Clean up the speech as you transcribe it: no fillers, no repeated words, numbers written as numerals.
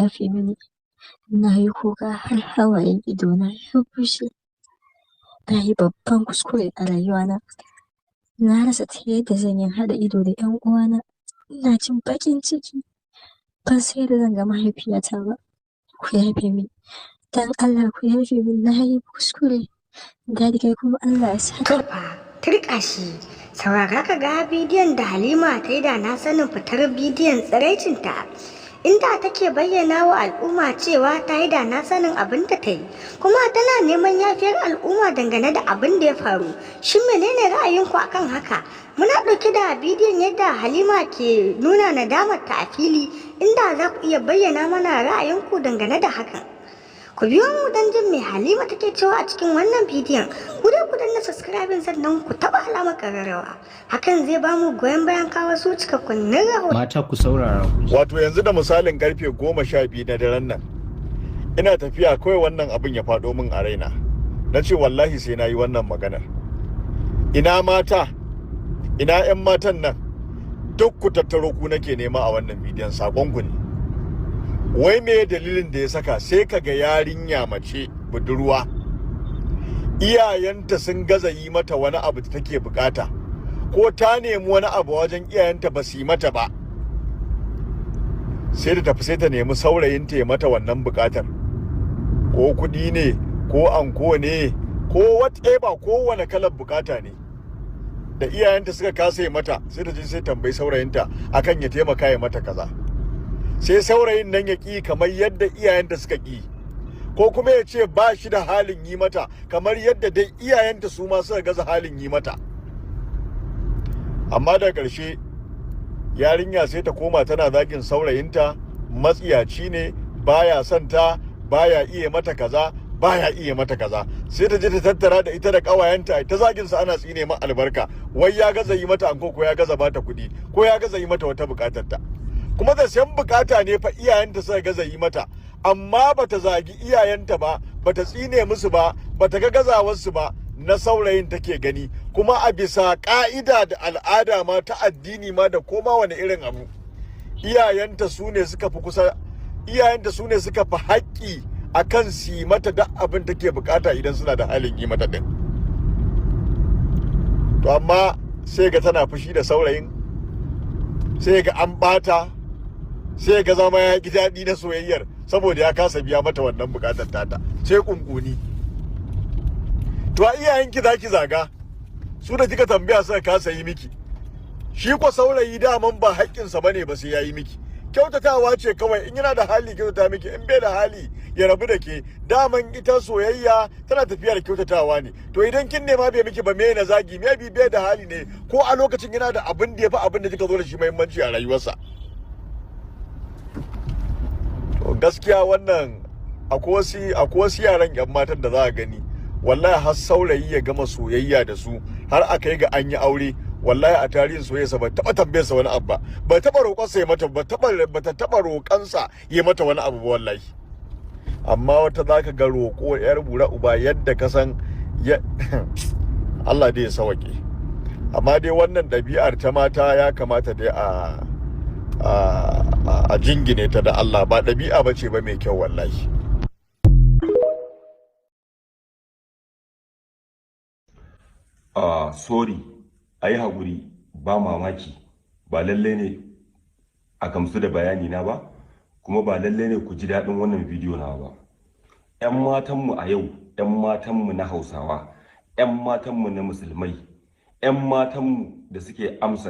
yafe mini. Na yi kuka har hawayen idona ya bushe. Na yi babban kuskure a rayuwana. Na rasa ta yadda zan yi haɗa ido da 'yan uwana. Ina jin baƙin ciki. Ban san yadda zan ga mahaifiyata ba. Ku yafe min. Dan Allah ku yafe min, na yi kuskure. Dadi kai kuma Allah ya sa. To fa, Tirkashi, saurara ka ga bidiyon da Halima ta yi da na sanin fitar bidiyon tsiraicinta. Inda take bayyana wa al'umma cewa ta yi da na sanin abin da ta yi, kuma tana neman yafiyar al'umma dangane da abin da ya faru. Shin menene ra'ayinku akan haka? Muna ɗauke da bidiyon yadda Halima ke nuna nadamar ta a fili, inda za ku iya bayyana mana ra'ayinku dangane da hakan. Ku biyo mu don jin me Halima take cewa a cikin wannan bidiyon. Ku dai ku danna subscribing sannan ku taɓa alamar ƙararrawa. Hakan zai ba mu goyon bayan kawo su cikakkun rahoton. Mata ku saurara. Wato yanzu da misalin karfe 12 na daren nan ina tafiya kawai wannan abin ya faɗo min a raina. Na ce wallahi sai na yi wannan maganar. Ina mata, ina 'yan matan nan, duk ku tattaro ku nake nema a wannan bidiyon, saƙonku ne. Wai me dalilin da ya saka sai kaga yarinya mace budurwa iyayenta sun gaza yi mata wani abu da take bukata, ko ta nemi wani abu wajen iyayenta ba su yi mata ba, sai da tafi sai ta nemi saurayinta ya mata wannan bukatar, ko kudi ne ko anko ne ko whatever, kowane kalar bukata ne da iyayenta suka kasa yi mata, sai ta je sai tambayi saurayinta akan ya taimaka ya mata kaza. Sai saurayin nan ya ƙi kamar yadda iyayenta suka ƙi, ko kuma ya ce ba shi da halin yi mata kamar yadda dai iyayenta su ma suka gaza halin yi mata. Amma da ƙarshe yarinya sai ta koma tana zagin saurayinta matsiyaci ne, baya son ta, baya iya mata kaza, baya iya mata kaza. Sai ta je ta tattara da ita da ƙawayenta ta zagin sa, ana tsine ma albarka, wai ya gaza yi mata anko, ko ya gaza bata kuɗi, ko ya gaza yi mata wata buƙatar ta. Kuma da san bukata ne fa iyayenta suka gaza yi mata, amma bata zagi iyayenta ba, bata tsine musu ba, bata ga gazawarsu ba, na saurayin take gani. Kuma a bisa ka'ida da al'ada ma ta addini ma da koma wani irin abu, iyayenta su ne suka fi kusa, iyayenta su ne suka fi haƙƙi akan su yi mata duk abin take bukata idan suna da halin yi mata din. To amma sai ga tana fushi da saurayin, sai ga an bata, sai ga zama ya ji daɗi na soyayyar saboda ya kasa biya mata wannan bukatar tata, sai kunkuni. To a iyayenki za ki zaga, su da kika tambaya suka kasa yi miki. Shi ko saurayi daman ba haƙƙinsa bane ba sai ya yi miki. Kyautatawa ce kawai, in yana da hali kyautata miki, in bai da hali ya rabu da ke. Daman ita soyayya tana tafiya da kyautatawa ne. To idan kin nema bai miki ba, me na zagi, me bi bai da hali ne, ko a lokacin yana da abin da ya fi abin da kika zo da shi muhimmanci a rayuwarsa. Gaskiya wannan akwai wasu yaran 'yan matan da za a gani, wallahi har saurayi ya gama soyayya da su har aka yi ga an yi aure, wallahi a tarihin soyayyarsa ba taɓa tambayarsa wani abu ba, ba taɓa roƙonsa ya mata ba, ta taɓa roƙonsa ya mata wani abu ba wallahi. Amma wata za ka ga roƙo 'yar bura uba yadda ka san Allah dai ya sawaƙe. Amma dai wannan ɗabi'ar ta mata ya kamata dai a jingine ta da Allah, ba ɗabi'a ba ce ba mai kyau wallahi. Sorry, ayi hakuri, ba mamaki, ba lalle ne a gamsu da bayani na ba, kuma ba lalle ne ku ji daɗin wannan bidiyo na ba. 'Yan matanmu a yau, 'yan matanmu na Hausawa, 'yan matanmu na Musulmai, 'yan matanmu da suke amsa